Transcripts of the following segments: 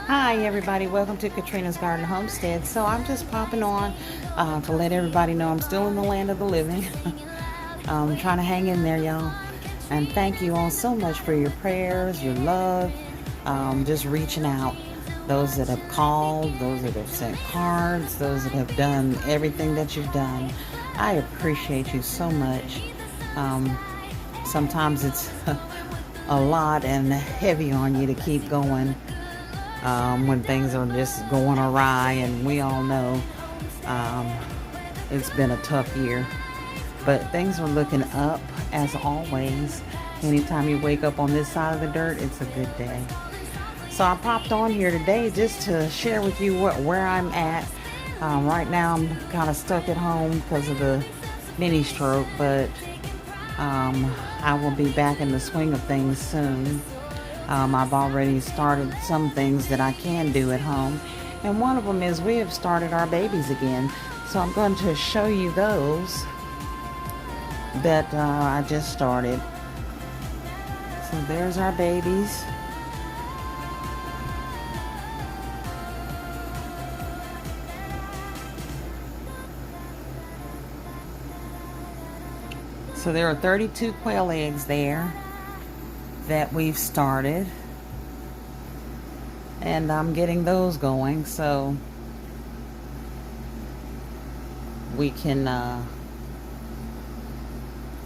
Hi everybody, welcome to Katrina's Garden Homestead. So I'm just popping on to let everybody know I'm still in the land of the living. Trying to hang in there, y'all. And thank you all so much for your prayers, your love, just reaching out. Those that have called, those that have sent cards, those that have done everything that you've done. I appreciate you so much. Sometimes it's a lot and heavy on you to keep going. When things are just going awry, and we all know it's been a tough year, but things are looking up as always. Anytime you wake up on this side of the dirt, it's a good day. So I popped on here today just to share with you where I'm at. Right now I'm kind of stuck at home because of the mini stroke, but I will be back in the swing of things soon. I've already started some things that I can do at home, and one of them is we have started our babies again. So I'm going to show you those that I just started. So there's our babies. So there are 32 quail eggs there that we've started, and I'm getting those going so we can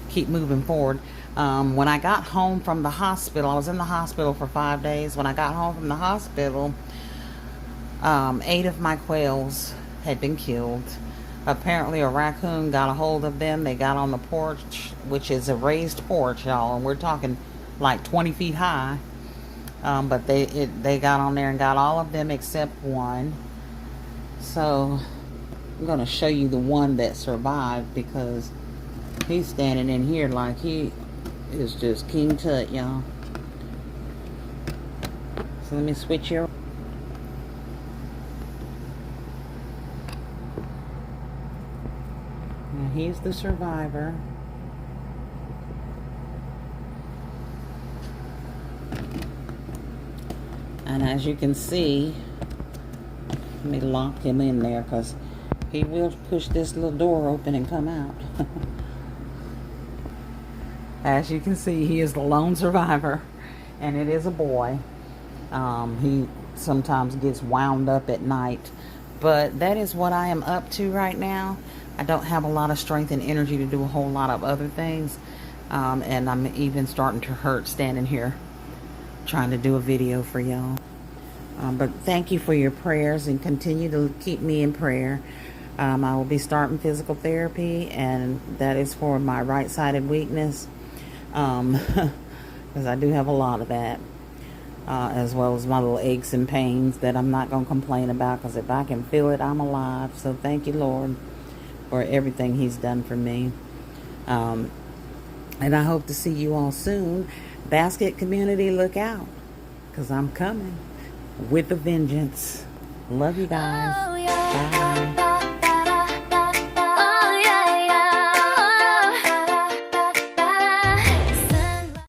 keep moving forward. When I got home from the hospital, I was in the hospital for 5 days. When I got home from the hospital, 8 of my quails had been killed. Apparently a raccoon got a hold of them. They got on the porch, which is a raised porch, y'all, and we're talking like 20 feet high. But they got on there and got all of them except one. So I'm going to show you the one that survived, because he's standing in here like he is just King Tut, y'all. So let me switch here. Now he's the survivor. And as you can see, let me lock him in there because he will push this little door open and come out. As you can see, he is the lone survivor, and it is a boy. He sometimes gets wound up at night, but that is what I am up to right now. I don't have a lot of strength and energy to do a whole lot of other things, and I'm even starting to hurt standing here trying to do a video for y'all. But thank you for your prayers, and continue to keep me in prayer. I will be starting physical therapy, and that is for my right-sided weakness, because I do have a lot of that, as well as my little aches and pains that I'm not going to complain about, because if I can feel it, I'm alive. So thank you, Lord, for everything he's done for me. And I hope to see you all soon. Basket community, look out, because I'm coming with a vengeance. Love you guys. Bye.